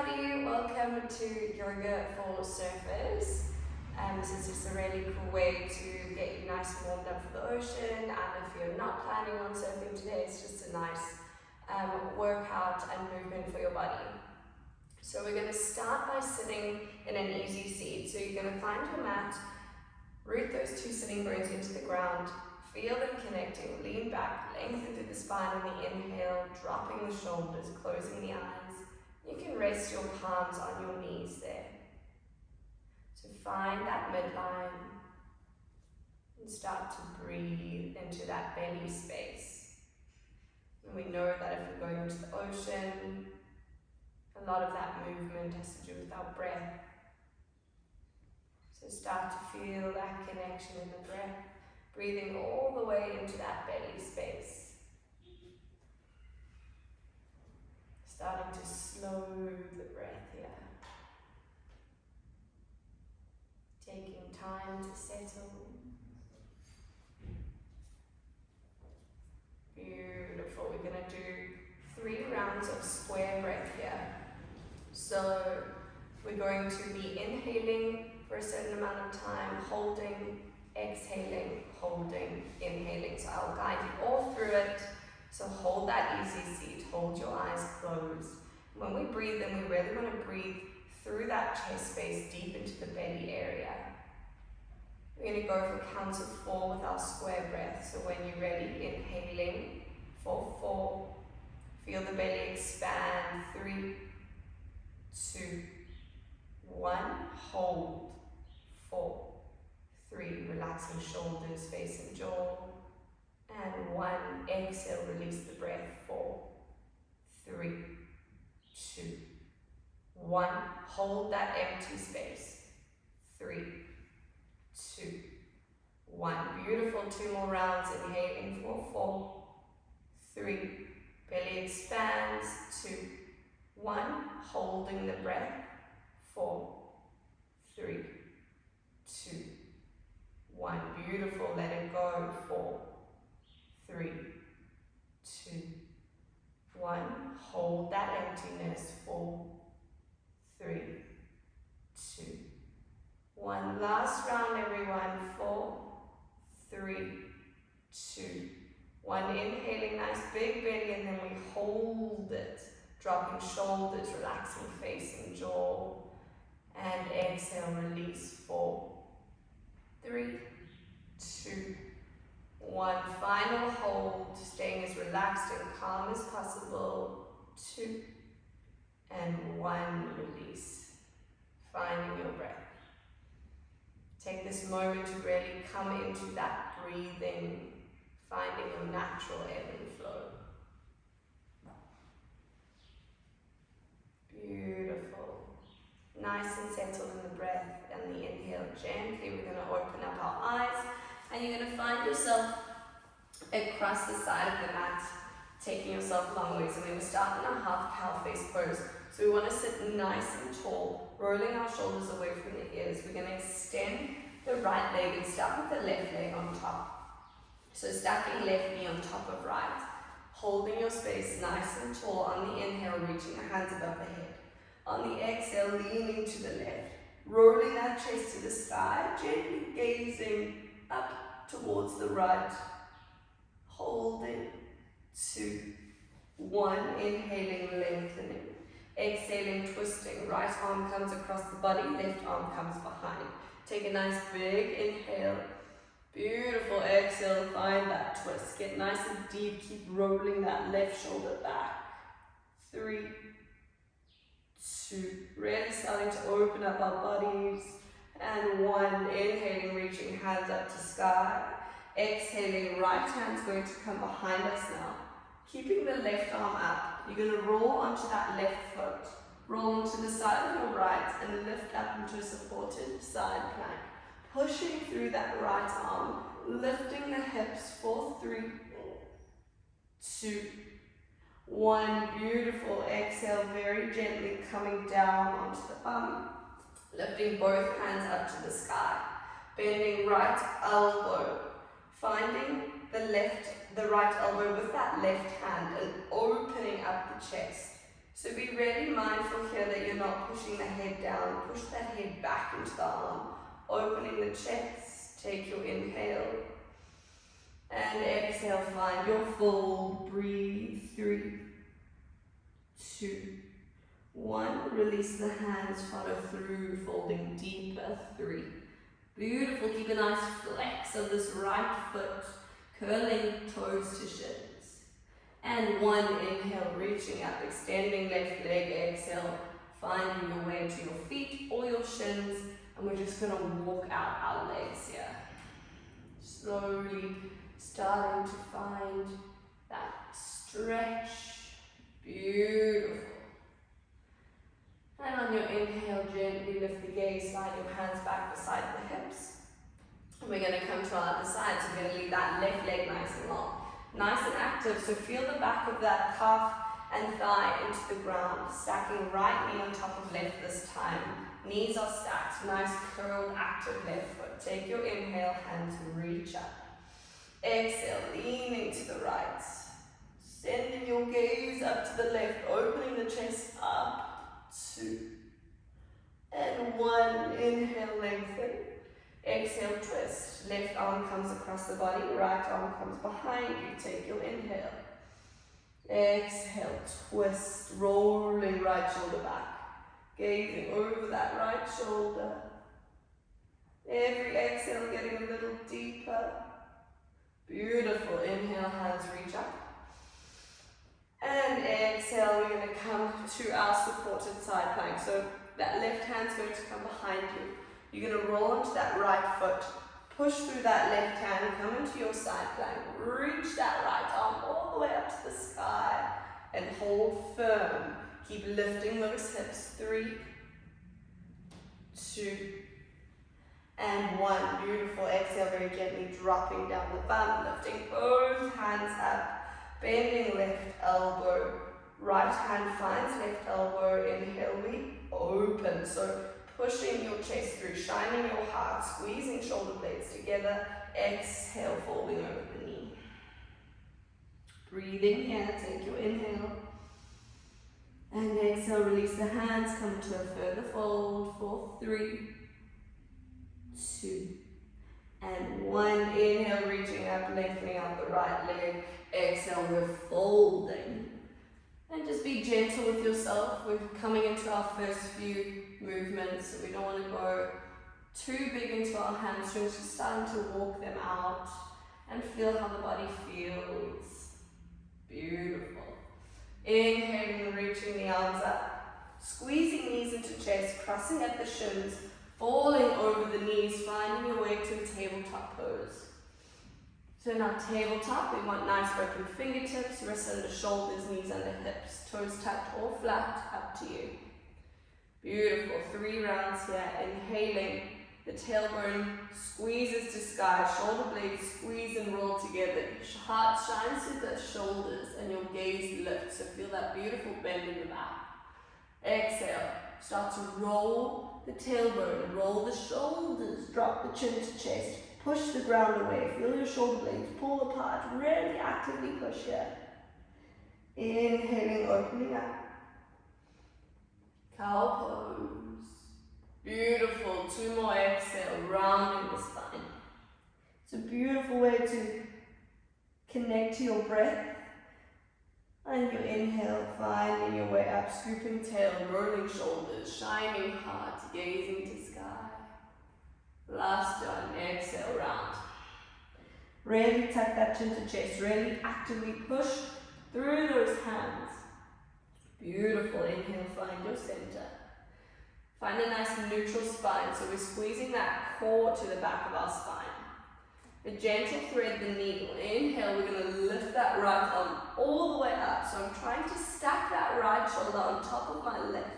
everybody, welcome to Yoga for Surfers. This is just a really cool way to get you nice and warmed up for the ocean, and if you're not planning on surfing today, it's just a nice workout and movement for your body. So we're going to start by sitting in an easy seat. So you're going to find your mat, root those two sitting bones into the ground, feel them connecting, lean back, lengthen through the spine on the inhale, dropping the shoulders, closing the eyes. You can rest your palms on your knees there. So find that midline and start to breathe into that belly space. And we know that if we're going into the ocean, a lot of that movement has to do with our breath. So start to feel that connection in the breath, breathing all the way into that belly space. Starting to slow the breath here. Taking time to settle. Beautiful. We're going to do 3 rounds of square breath here. So we're going to be inhaling for a certain amount of time, holding, exhaling, holding, inhaling. So I'll guide you all through it. So hold that easy seat, hold your eyes closed. When we breathe in, we really want to breathe through that chest space deep into the belly area. We're going to go for counts of 4 with our square breath. So when you're ready, inhaling for 4. Feel the belly expand. 3, 2, 1. Hold. 4, 3. Relaxing shoulders, face and jaw. And 1, exhale, release the breath. 4, 3, 2, 1. Hold that empty space. 3, 2, 1. Beautiful. 2 more rounds. Inhaling for 4, 3. Belly expands. 2, 1. Holding the breath. 4, 3, 2, 1. Beautiful. Let it go. 4, 3, 2, 1. Hold that emptiness. 4, 3, 2, 1. Last round, everyone. 4, 3, 2, 1. Inhaling, nice big belly, and then we hold it. Dropping shoulders, relaxing face and jaw. And exhale, release. 4, 3, 2, 1. Final hold, staying as relaxed and calm as possible. 2 and 1. Release. Finding your breath. Take this moment to really come into that breathing, finding your natural ebb and flow. Beautiful. Nice and settled in the breath and the inhale gently. We're going to open up our eyes. And you're going to find yourself across the side of the mat, taking yourself long ways. And we're going to start in a half cow face pose. So we want to sit nice and tall, rolling our shoulders away from the ears. We're going to extend the right leg and start with the left leg on top. So stacking left knee on top of right. Holding your space nice and tall. On the inhale, reaching the hands above the head. On the exhale, leaning to the left. Rolling that chest to the sky, gently gazing up towards the right. Holding. 2, 1. Inhaling, lengthening. Exhaling, twisting. Right arm comes across the body, left arm comes behind. Take a nice big inhale. Beautiful. Exhale, find that twist. Get nice and deep. Keep rolling that left shoulder back. 3, 2. Really starting to open up our bodies. And 1. Inhaling, reaching hands up to sky. Exhaling, right hand's going to come behind us now. Keeping the left arm up. You're going to roll onto that left foot. Roll onto the side of your right and lift up into a supported side plank. Pushing through that right arm. Lifting the hips for 3, 2, 1. Beautiful. Exhale, very gently coming down onto the bum. Lifting both hands up to the sky. Bending right elbow. Finding the right elbow with that left hand and opening up the chest. So be really mindful here that you're not pushing the head down. Push that head back into the arm, opening the chest. Take your inhale. And exhale, find your fold. Breathe. 3, 2, 1. Release the hands, follow through, folding deeper. 3. Beautiful. Keep a nice flex of this right foot, curling toes to shins. And 1, inhale, reaching up, extending left leg. Exhale, finding your way to your feet or your shins. And we're just going to walk out our legs here. Slowly starting to find that stretch. Beautiful. And on your inhale, gently lift the gaze, slide your hands back beside the hips. And we're going to come to our other side, so we're going to leave that left leg nice and long. Nice and active, so feel the back of that calf and thigh into the ground. Stacking right knee on top of left this time. Knees are stacked, nice curled active left foot. Take your inhale, hands reach up. Exhale, leaning to the right. Sending your gaze up to the left, opening the chest up. 2 and 1. Inhale, lengthen. Exhale, twist. Left arm comes across the body, right arm comes behind you. Take your inhale. Exhale, twist, rolling right shoulder back. Gazing over that right shoulder. Every exhale getting a little deeper. Beautiful. Inhale, hands reach up. And exhale, we're going to come to our supported side plank. So that left hand's going to come behind you. You're going to roll onto that right foot. Push through that left hand, come into your side plank. Reach that right arm all the way up to the sky. And hold firm. Keep lifting those hips. 3, 2, and 1. Beautiful. Exhale, very gently dropping down the bum. Lifting both hands up. Bending left elbow, right hand finds left elbow. Inhale, we open. So pushing your chest through, shining your heart, squeezing shoulder blades together. Exhale, folding over the knee. Breathing here, take your inhale. And exhale, release the hands, come to a further fold for 3, 2, and 1. Inhale, reaching up, lengthening out the right leg. Exhale, we're folding. And just be gentle with yourself. We're coming into our first few movements, so we don't want to go too big into our hamstrings. Just starting to walk them out and feel how the body feels. Beautiful. Inhaling, reaching the arms up. Squeezing knees into chest, crossing at the shins, falling over the knees, finding your way to a tabletop pose. So in our tabletop, we want nice open fingertips, wrists under shoulders, knees under hips, toes tucked or flat, up to you. Beautiful. 3 rounds here. Inhaling, the tailbone squeezes to sky, shoulder blades squeeze and roll together. Heart shines through the shoulders and your gaze lifts. So feel that beautiful bend in the back. Exhale. Start to roll the tailbone, roll the shoulders, drop the chin to chest. Push the ground away, feel your shoulder blades pull apart, really actively push here. Inhaling, opening up. Cow pose. Beautiful, 2 more exhale, rounding the spine. It's a beautiful way to connect to your breath. And your inhale, finding your way up, scooping tail, rolling shoulders, shining heart, gazing to sky. Last one, exhale, round. Really tuck that chin to chest, really actively push through those hands. Beautiful, inhale, find your center. Find a nice neutral spine, so we're squeezing that core to the back of our spine. The gentle thread the needle. Inhale, we're going to lift that right arm all the way up. So I'm trying to stack that right shoulder on top of my left.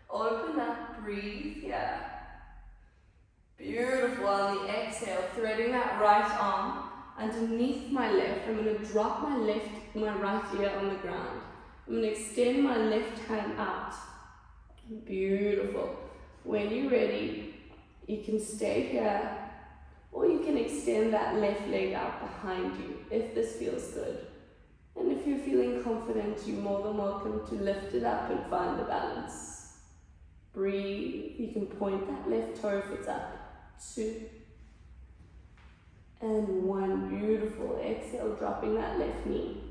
Open up, breathe here. Beautiful. On the exhale, threading that right arm underneath my left. I'm going to drop my right ear on the ground. I'm going to extend my left hand out. Beautiful. When you're ready, you can stay here, or you can extend that left leg out behind you if this feels good. And if you're feeling confident, you're more than welcome to lift it up and find the balance. Breathe. You can point that left toe if it's up. 2 and 1. Beautiful. Exhale, dropping that left knee.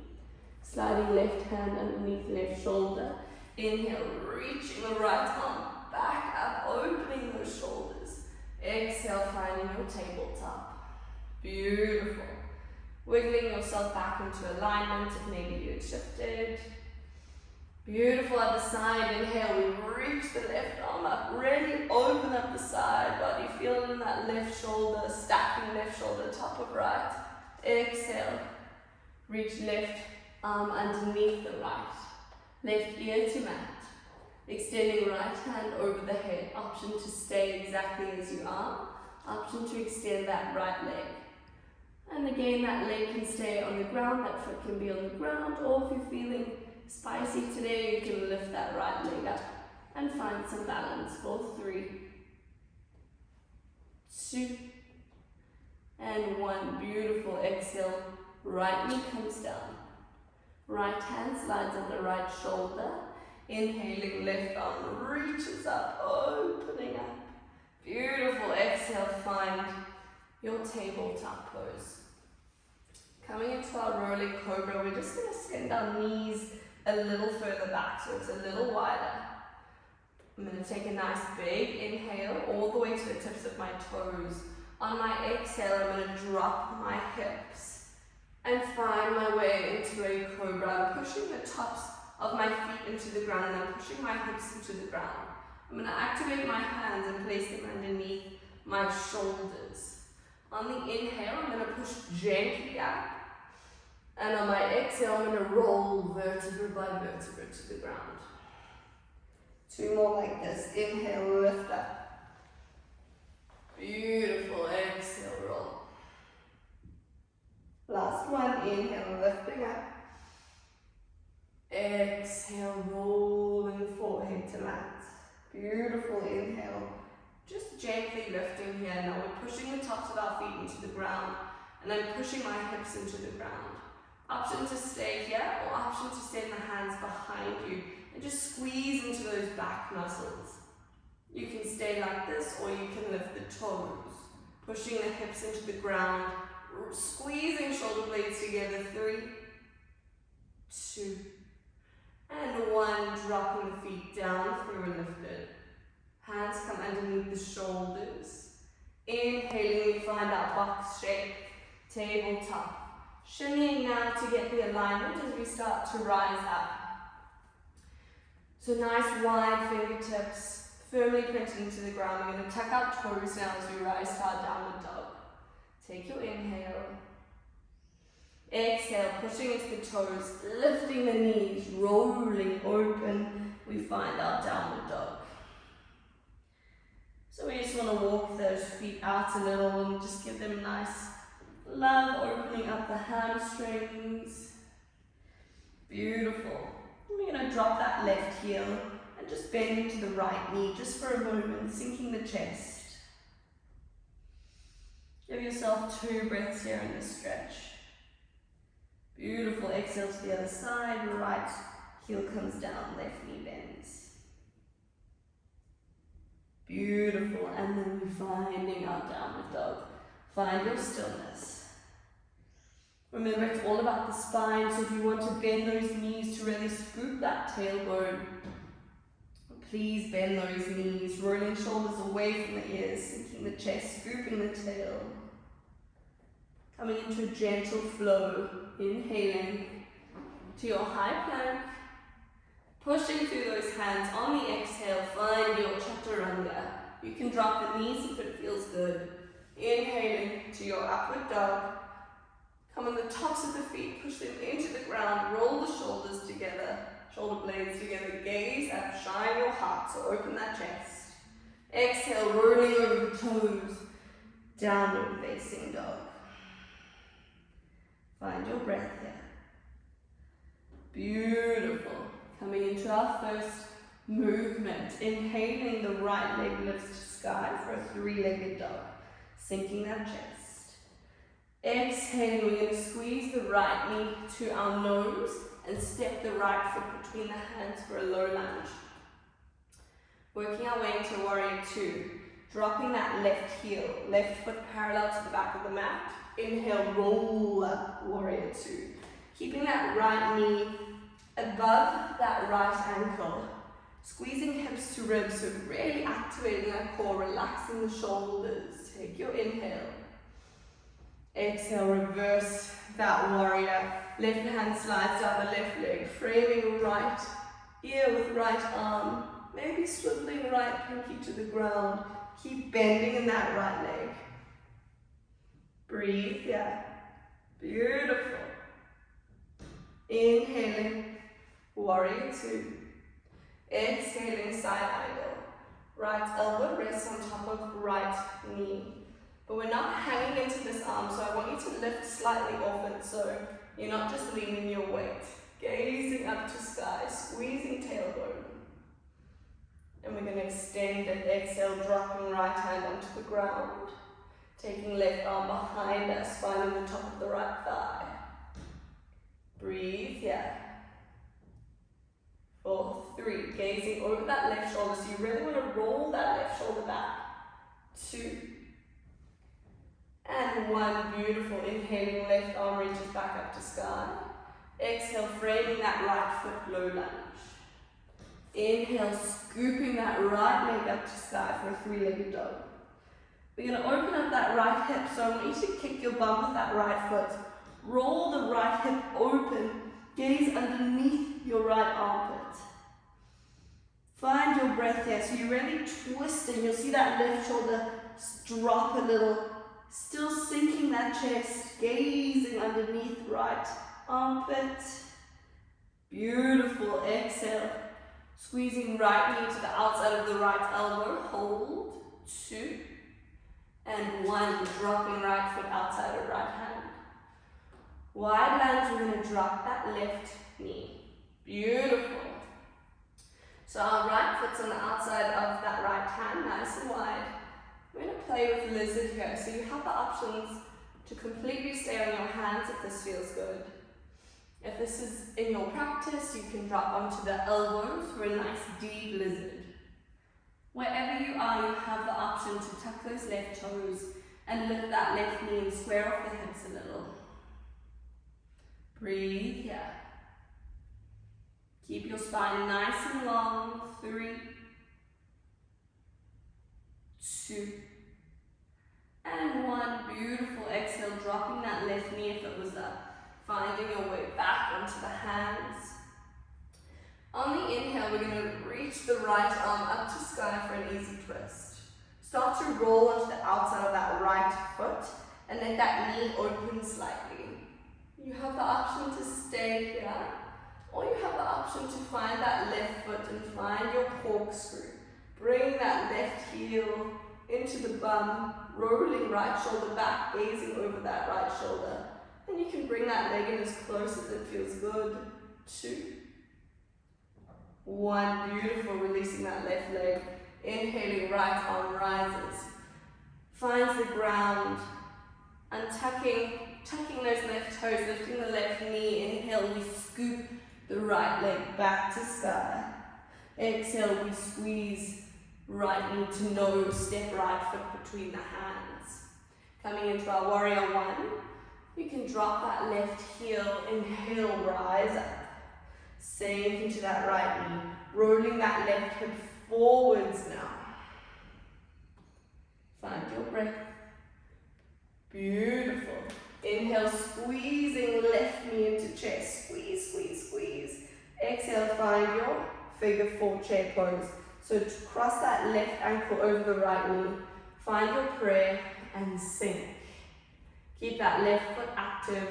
Sliding left hand underneath left shoulder. Inhale, reaching the right arm back up, opening those shoulders. Exhale, finding your tabletop. Beautiful. Wiggling yourself back into alignment if maybe you had shifted. Beautiful. Other side. Inhale, we reach the left arm up. Really open up the side body. Feel it in that left shoulder, stacking left shoulder, top of right. Exhale. Reach left arm underneath the right. Left ear to mat. Extending right hand over the head. Option to stay exactly as you are. Option to extend that right leg. And again, that leg can stay on the ground, that foot can be on the ground, or if you're feeling spicy today, you can lift that right leg up and find some balance for 3, 2, and 1. Beautiful. Exhale, right knee comes down. Right hand slides on the right shoulder. Inhaling, left arm reaches up, opening up. Beautiful. Exhale, find your tabletop pose. Coming into our rolling cobra, we're just going to send our knees a little further back so it's a little wider. I'm going to take a nice big inhale all the way to the tips of my toes. On my exhale, I'm going to drop my hips and find my way into a cobra. I'm pushing the tops of my feet into the ground and I'm pushing my hips into the ground. I'm going to activate my hands and place them underneath my shoulders. On the inhale, I'm going to push gently up. And on my exhale, I'm going to roll vertebra by vertebra to the ground. 2 more like this. Inhale, lift up. Beautiful. Exhale, roll. Last one. Inhale, lifting up. Exhale, rolling forehead to mat. Beautiful. Inhale. Just gently lifting here. Now we're pushing the tops of our feet into the ground. And I'm pushing my hips into the ground. Option to stay here or option to send the hands behind you and just squeeze into those back muscles. You can stay like this or you can lift the toes, pushing the hips into the ground, squeezing shoulder blades together. 3, 2, and 1. Dropping the feet down through and lifted. Hands come underneath the shoulders. Inhaling, we find our box shape, tabletop. Shimmying now to get the alignment as we start to rise up. So nice wide fingertips, firmly printed into the ground. We're going to tuck our toes now as we rise to our downward dog. Take your inhale. Exhale, pushing into the toes, lifting the knees, rolling open. We find our downward dog. So we just want to walk those feet out a little and just give them a nice love, opening up the hamstrings. Beautiful. And we're going to drop that left heel and just bend into the right knee just for a moment, sinking the chest. Give yourself 2 breaths here in this stretch. Beautiful. Exhale to the other side. Right heel comes down, left knee bends. Beautiful. And then we're finding our downward dog. Find your stillness. Remember, it's all about the spine, so if you want to bend those knees to really scoop that tailbone, please bend those knees, rolling shoulders away from the ears, sinking the chest, scooping the tail. Coming into a gentle flow, inhaling to your high plank, pushing through those hands. On the exhale, find your chaturanga. You can drop the knees if it feels good. Inhaling to your upward dog. Come on the tops of the feet, push them into the ground, roll the shoulders together, shoulder blades together, gaze up, shine your heart, so open that chest. Exhale, rolling over the toes, downward facing dog. Find your breath here. Beautiful. Coming into our first movement, inhaling, the right leg lifts to sky for a 3-legged dog, sinking that chest. Exhaling, we're going to squeeze the the right knee to our nose and step the right foot between the hands for a low lunge. Working our way into warrior two, dropping that left heel, left foot parallel to the back of the mat. Inhale, roll up, warrior two. Keeping that right knee above that right ankle. Squeezing hips to ribs, so really activating that core, relaxing the shoulders. Take your inhale. Exhale, reverse that warrior. Left hand slides down the left leg, framing right ear with right arm. Maybe swiveling right pinky to the ground. Keep bending in that right leg. Breathe, yeah. Beautiful. Inhaling, warrior two. Exhaling, side angle. Right elbow rests on top of right knee. But we're not hanging into this arm, so I want you to lift slightly off it so you're not just leaning your weight. Gazing up to sky, squeezing tailbone. And we're going to extend and exhale, dropping right hand onto the ground. Taking left arm behind us, finding the top of the right thigh. Breathe, yeah. 4, 3, gazing over that left shoulder, so you really want to roll that left shoulder back. 2, and 1, beautiful. Inhaling, left arm reaches back up to sky. Exhale, framing that right foot, low lunge. Inhale, scooping that right leg up to sky for a three-legged dog. We're going to open up that right hip, so I want you to kick your bum with that right foot. Roll the right hip open, gaze underneath your right armpit. Find your breath here, so you're really twisting. You'll see that left shoulder drop a little. Still sinking that chest, gazing underneath right armpit. Beautiful, exhale. Squeezing right knee to the outside of the right elbow, hold. 2, and 1, dropping right foot outside of right hand. Wide lunge, we're going to drop that left knee. Beautiful. So our right foot's on the outside of that right hand, nice and wide. We're going to play with lizard here, so you have the options to completely stay on your hands if this feels good. If this is in your practice, you can drop onto the elbows for a nice deep lizard. Wherever you are, you have the option to tuck those left toes and lift that left knee and square off the hips a little. Breathe here. Keep your spine nice and long. 3, 2, and 1. Beautiful. Exhale, dropping that left knee if it was up. Finding your way back onto the hands. On the inhale, we're going to reach the right arm up to sky for an easy twist. Start to roll onto the outside of that right foot and let that knee open slightly. You have the option to stay here, or you have the option to find that left foot and find your corkscrew. Bring that left heel into the bum, rolling right shoulder back, gazing over that right shoulder. And you can bring that leg in as close as it feels good. 2, 1, beautiful, releasing that left leg. Inhaling, right arm rises. Finds the ground. Tucking those left toes, lifting the left knee. Inhale, we scoop the right leg back to sky. Exhale, we squeeze right knee to nose, step right foot between the hands. Coming into our warrior one, you can drop that left heel, inhale, rise up. Sink into that right knee, rolling that left hip forwards now. Find your breath. Beautiful. Inhale, squeezing left knee into chest. Squeeze, squeeze, squeeze. Exhale, find your figure 4 chair pose. So to cross that left ankle over the right knee. Find your prayer and sink. Keep that left foot active.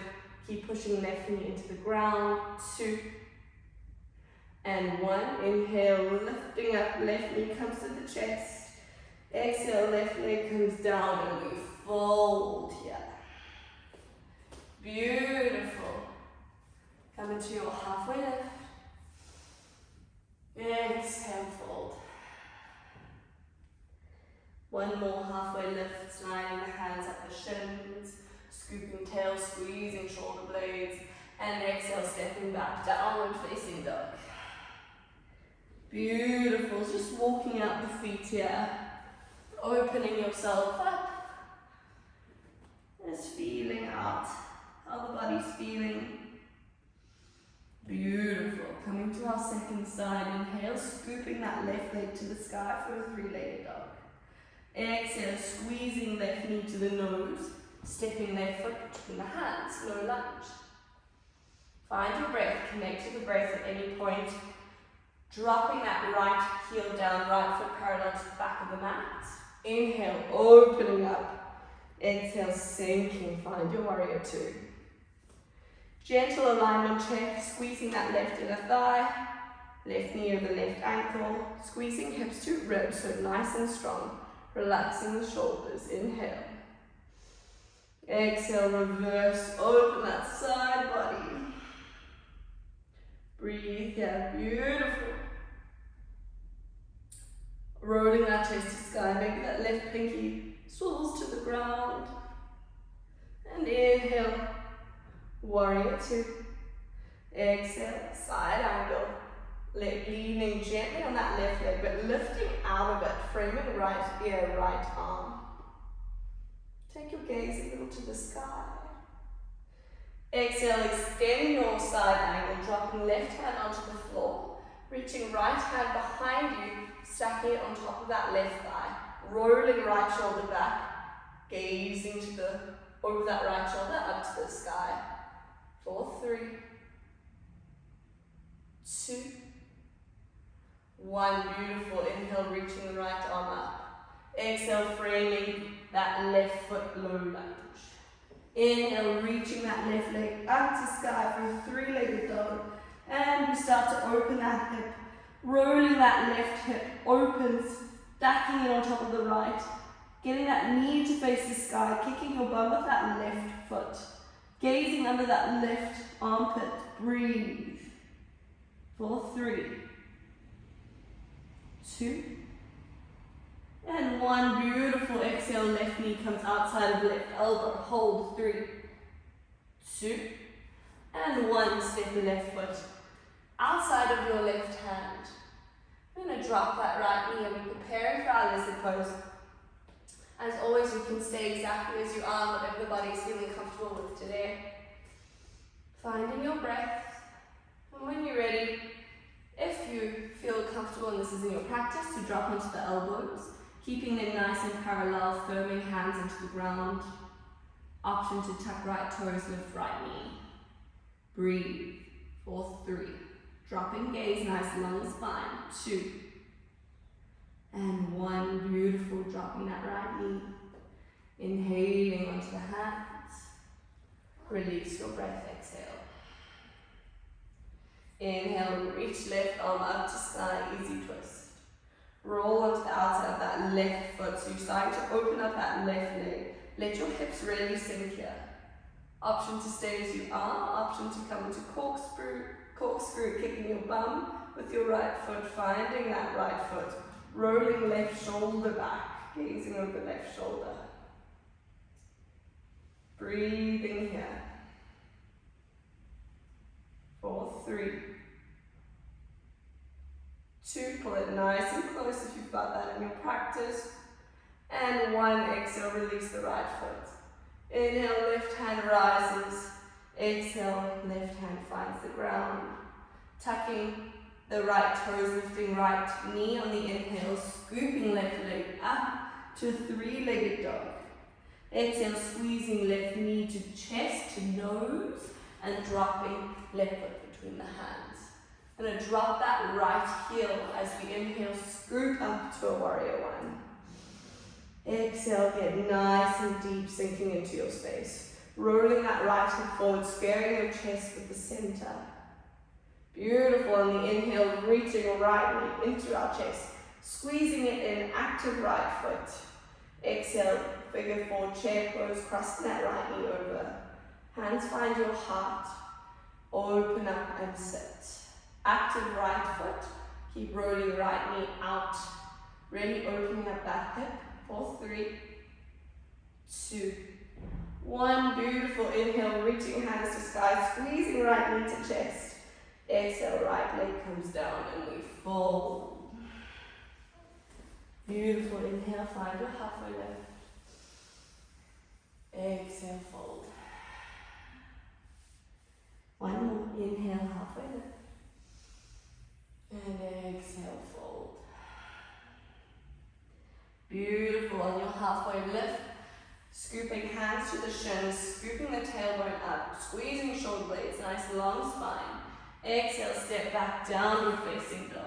Keep pushing left knee into the ground. 2 and 1. Inhale, lifting up, left knee comes to the chest. Exhale, left leg comes down and we fold here. Beautiful. Come into your halfway lift. Exhale, fold. One more halfway lift, sliding the hands up the shins, scooping tail squeezing shoulder blades. And exhale, stepping back, downward facing dog. Beautiful, just walking out the feet here. Opening yourself up. Just feeling out how the body's feeling. Beautiful. Coming to our second side. Inhale, scooping that left leg to the sky for a three-legged dog. Exhale, squeezing left knee to the nose. Stepping left foot between the hands. Low lunge. Find your breath. Connect to the breath at any point. Dropping that right heel down, right foot parallel to the back of the mat. Inhale, opening up. Exhale, sinking. Find your warrior two. Gentle alignment check, squeezing that left inner thigh, left knee over left ankle, squeezing hips to ribs so nice and strong, relaxing the shoulders. Inhale. Exhale, reverse, open that side body. Breathe here, beautiful. Rolling that chest to sky, maybe that left pinky swivels to the ground. And inhale. Warrior two. Exhale, side angle. Leaning gently on that left leg, but lifting out of it, framing right ear, right arm. Take your gaze a little to the sky. Exhale, extend your side angle, dropping left hand onto the floor, reaching right hand behind you, stacking it on top of that left thigh, rolling right shoulder back, gazing to over that right shoulder up to the sky. 4, 3, 2, 1. Beautiful. Inhale, reaching the right arm up. Exhale, framing that left foot low lunge. Inhale, reaching that left leg up to sky for a three-legged dog. And we start to open that hip, rolling that left hip, opens, stacking it on top of the right, getting that knee to face the sky, kicking your bum with that left foot. Gazing under that left armpit, breathe. 4, 3, 2, and 1. Beautiful. Exhale, left knee comes outside of left elbow. Hold. 3, 2, and 1. Step the left foot outside of your left hand. We're going to drop that right knee and we're preparing for our lizard pose. As always, you can stay exactly as you are, whatever the body is feeling comfortable with today. Finding your breath, and when you're ready, if you feel comfortable and this is in your practice, to drop onto the elbows, keeping them nice and parallel, firming hands into the ground. Option to tuck right toes, lift right knee. Breathe. 4, 3. Dropping gaze, nice long spine. 2. And 1, beautiful, dropping that right knee. Inhaling onto the hands. Release your breath, exhale. Inhale, reach left arm up to sky, easy twist. Roll onto the outside of that left foot, so you're starting to open up that left leg. Let your hips really sink here. Option to stay as you are, option to come into corkscrew, kicking your bum with your right foot, finding that right foot. Rolling left shoulder back, gazing over left shoulder. Breathing here. 4, 3, 2, pull it nice and close if you've got that in your practice. And 1, exhale, release the right foot. Inhale, left hand rises. Exhale, left hand finds the ground. Tucking the right toes, lifting right knee on the inhale, scooping left leg up to a three-legged dog. Exhale, squeezing left knee to chest, to nose, and dropping left foot between the hands. I'm going to drop that right heel as we inhale, scoop up to a warrior one. Exhale, get nice and deep, sinking into your space. Rolling that right hip forward, squaring your chest with the center. Beautiful. On the inhale, reaching right knee into our chest, squeezing it in, active right foot. Exhale, figure 4, chair pose, crossing that right knee over. Hands find your heart. Open up and sit. Active right foot. Keep rolling right knee out. Really opening up that hip. 4, 3, 2, One, beautiful. Inhale, reaching hands to sky, squeezing right knee to chest. Exhale, right leg comes down and we fold. Beautiful. Inhale, find your halfway lift. Exhale, fold. One more. Inhale, halfway lift. And exhale, fold. Beautiful. On your halfway lift, scooping hands to the shins, scooping the tailbone up, squeezing shoulder blades, nice long spine. Exhale, step back, downward facing dog.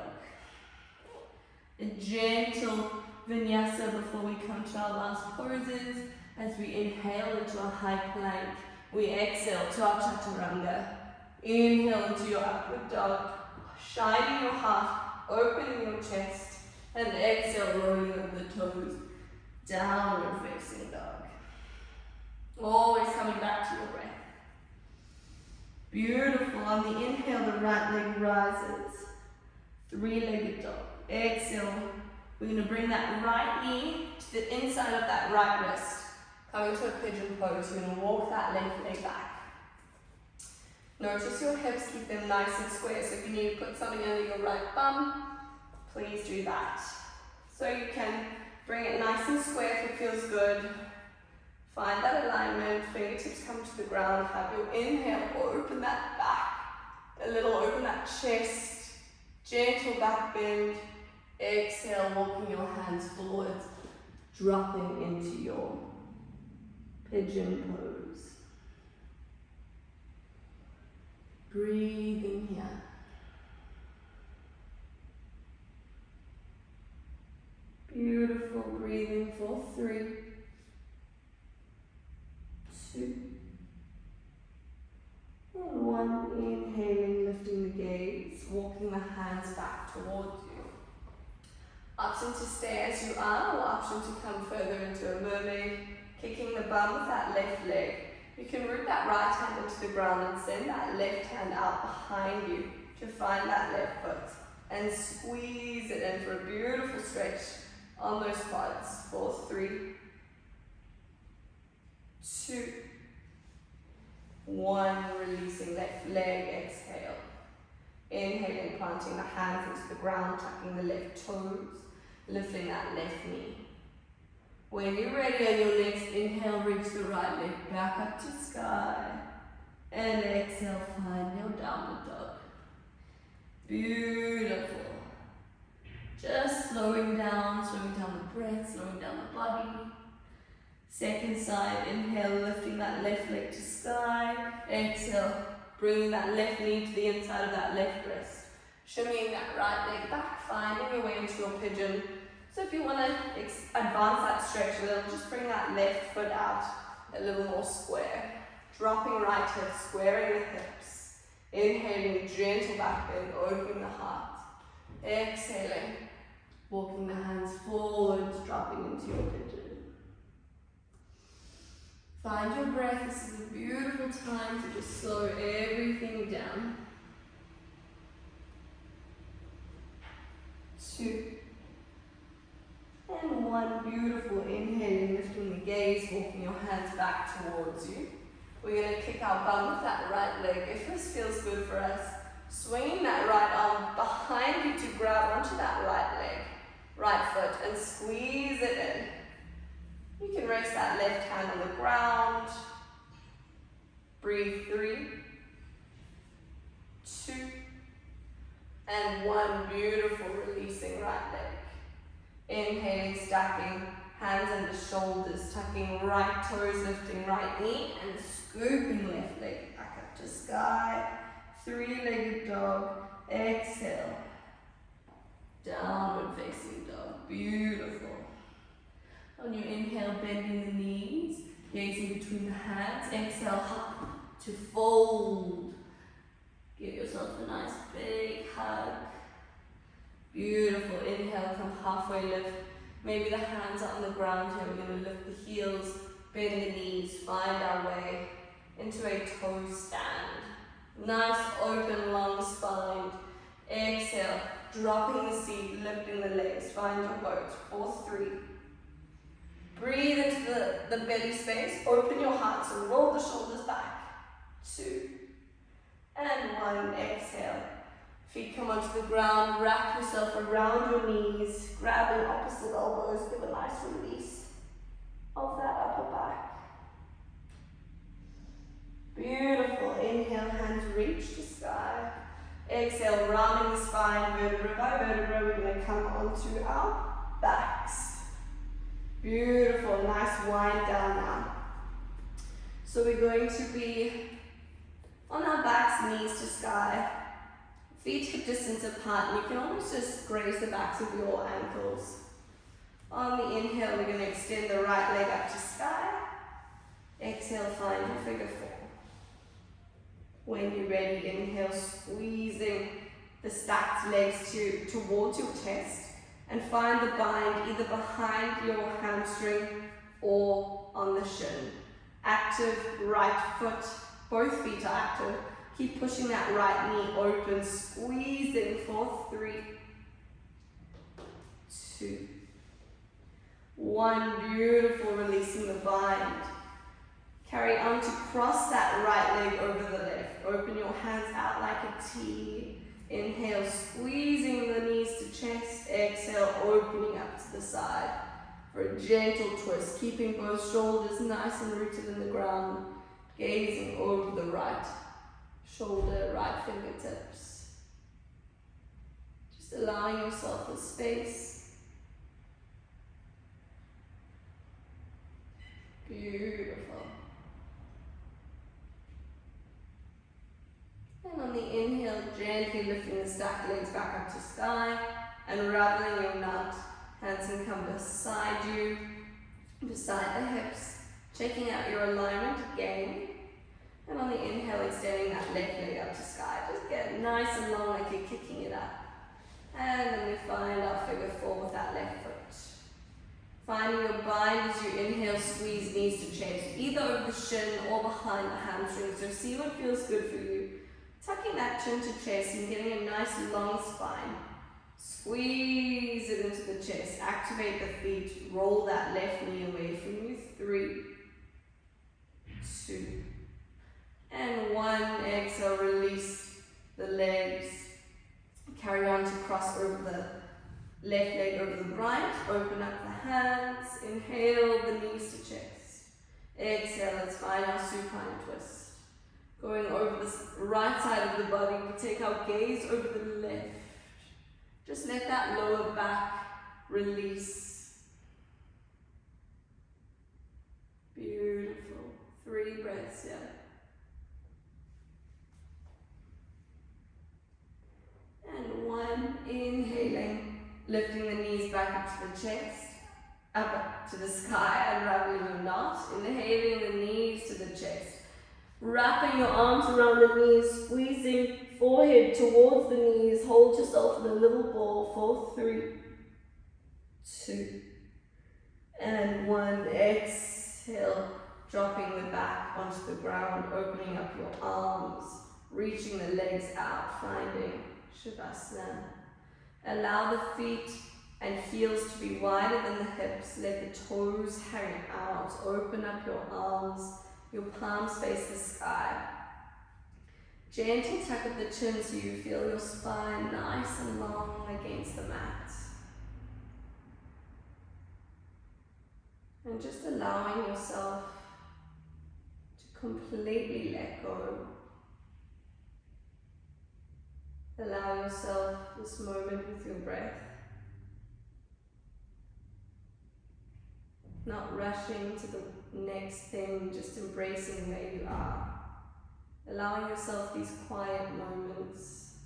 A gentle vinyasa before we come to our last poses. As we inhale into a high plank, we exhale to our chaturanga. Inhale into your upward dog, shining your heart, opening your chest, and exhale, rolling over the toes, downward facing dog. Always coming back to your breath. Beautiful. On the inhale, the right leg rises. Three-legged dog. Exhale. We're going to bring that right knee to the inside of that right wrist. Coming to a pigeon pose. You're going to walk that left leg back. Notice your hips, keep them nice and square. So if you need to put something under your right bum, please do that. So you can bring it nice and square if it feels good. Find that alignment, fingertips come to the ground, have your inhale, open that back, a little open that chest, gentle back bend, exhale, walking your hands forwards, dropping into your pigeon pose. Breathing here. Beautiful breathing for 3, 2, and 1. Inhaling, lifting the gaze, walking the hands back towards you. Option to stay as you are, or option to come further into a mermaid, kicking the bum with that left leg. You can root that right hand into the ground and send that left hand out behind you to find that left foot and squeeze it in for a beautiful stretch on those quads for 3, 2, 1. Releasing left leg, exhale. Inhaling, planting the hands into the ground, tucking the left toes, lifting that left knee. When you're ready on your next inhale, reach the right leg back up to sky. And exhale, find your downward dog. Beautiful. Just slowing down the breath, slowing down the body. Second side, inhale, lifting that left leg to sky. Exhale, bringing that left knee to the inside of that left wrist. Shimmying that right leg back, finding your way into your pigeon. So if you want to advance that stretch a little, just bring that left foot out a little more square. Dropping right hip, squaring the hips. Inhaling, gentle back bend, opening the heart. Exhaling, walking the hands forward, dropping into your pigeon. Find your breath. This is a beautiful time to just slow everything down. 2, and 1. Beautiful. Inhaling, lifting the gaze, walking your hands back towards you. We're going to kick our bum with that right leg. If this feels good for us, swinging that right arm behind you to grab onto that right leg, right foot, and squeeze it in. You can rest that left hand on the ground. Breathe 3, 2, and 1. Beautiful. Releasing right leg. Inhaling, stacking hands under shoulders, tucking right toes, lifting right knee, and scooping left leg back up to sky. 3-legged dog. Exhale. Downward facing dog. Beautiful. On your inhale, bending the knees, gazing between the hands. Exhale, up to fold. Give yourself a nice big hug. Beautiful. Inhale, come halfway lift. Maybe the hands are on the ground here. We're going to lift the heels, bend the knees, find our way into a toe stand. Nice, open, long spine. Exhale, dropping the seat, lifting the legs. Find your boat for 3, Breathe into the belly space. Open your heart, so roll the shoulders back. 2 and 1. Exhale. Feet come onto the ground. Wrap yourself around your knees. Grabbing opposite elbows. Give a nice release of that upper back. Beautiful. Inhale, hands reach to sky. Exhale, rounding the spine, vertebra by vertebra. We're going to come onto our backs. Beautiful. Nice wind down now. So we're going to be on our backs, knees to sky. Feet hip distance apart. And you can almost just graze the backs of your ankles. On the inhale, we're going to extend the right leg up to sky. Exhale, find your figure 4. When you're ready, inhale, squeezing the stacked legs towards your chest, and find the bind either behind your hamstring or on the shin. Active right foot, both feet are active. Keep pushing that right knee open, squeezing for 3, 2, 1. Beautiful, releasing the bind. Carry on to cross that right leg over the left. Open your hands out like a T. Inhale, squeezing the knees to chest. Exhale, opening up to the side for a gentle twist. Keeping both shoulders nice and rooted in the ground. Gazing over the right shoulder, right fingertips. Just allowing yourself the space. Beautiful. And on the inhale, gently lifting the stacked legs back up to sky, unraveling your nut. Hands can come beside you, beside the hips, checking out your alignment again. And on the inhale, extending that left leg up to sky. Just get nice and long like you're kicking it up. And then we find our figure 4 with that left foot. Finding your bind as you inhale, squeeze knees to chest, either over the shin or behind the hamstring. So see what feels good for you. Tucking that chin to chest and getting a nice long spine. Squeeze it into the chest. Activate the feet. Roll that left knee away from you. 3, 2, and 1. Exhale, release the legs. Carry on to cross over the left leg over the right. Open up the hands. Inhale, the knees to chest. Exhale, let's find our supine twist. Going over the right side of the body, we take our gaze over the left. Just let that lower back release. Beautiful. 3 breaths here. And 1, inhaling, lifting the knees back up to the chest, up to the sky, unraveling your knot. Inhaling the knees to the chest. Wrapping your arms around the knees, squeezing forehead towards the knees. Hold yourself in a little ball for 3, 2, and 1. Exhale, dropping the back onto the ground, opening up your arms, reaching the legs out, finding Shavasana. Allow the feet and heels to be wider than the hips. Let the toes hang out. Open up your arms. Your palms face the sky. Gentle tuck of the chin so you feel your spine nice and long against the mat. And just allowing yourself to completely let go. Allow yourself this moment with your breath. Not rushing to the next thing, just embracing where you are. Allowing yourself these quiet moments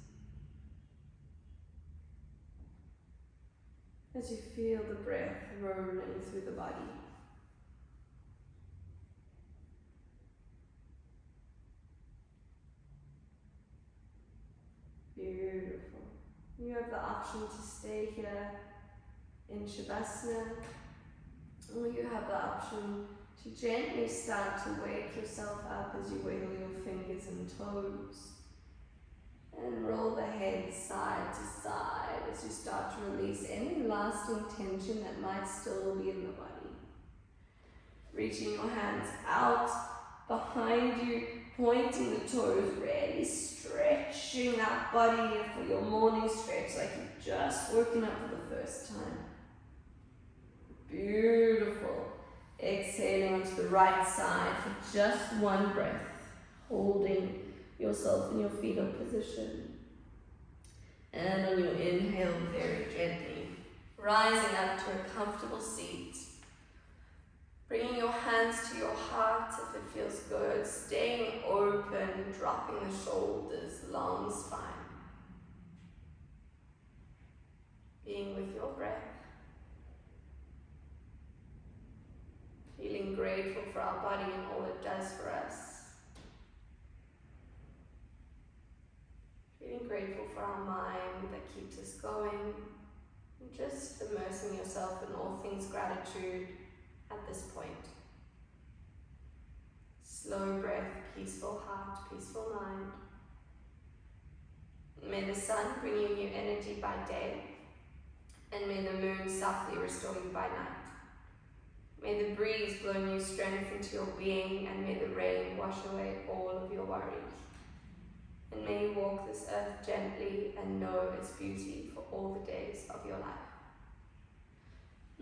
as you feel the breath rolling through the body. Beautiful. You have the option to stay here in Shavasana, or you have the option to gently start to wake yourself up as you wiggle your fingers and toes. And roll the head side to side as you start to release any lasting tension that might still be in the body. Reaching your hands out behind you, pointing the toes, really stretching that body for your morning stretch like you've just woken up for the first time. Beautiful. Exhaling onto the right side for just one breath, holding yourself in your fetal position. And on your inhale, very gently, rising up to a comfortable seat. Bringing your hands to your heart if it feels good, staying open, dropping the shoulders, long spine. Being with your breath. Feeling grateful for our body and all it does for us. Feeling grateful for our mind that keeps us going. And just immersing yourself in all things gratitude at this point. Slow breath, peaceful heart, peaceful mind. May the sun bring you new energy by day, and may the moon softly restore you by night. May the breeze blow new strength into your being, and may the rain wash away all of your worries. And may you walk this earth gently and know its beauty for all the days of your life.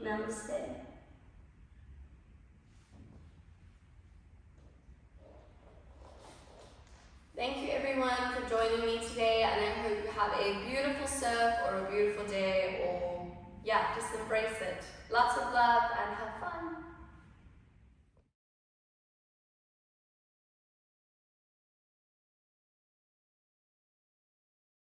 Namaste. Thank you everyone for joining me today, and I hope you have a beautiful surf or a beautiful day, or yeah, just embrace it. Lots of love and have fun.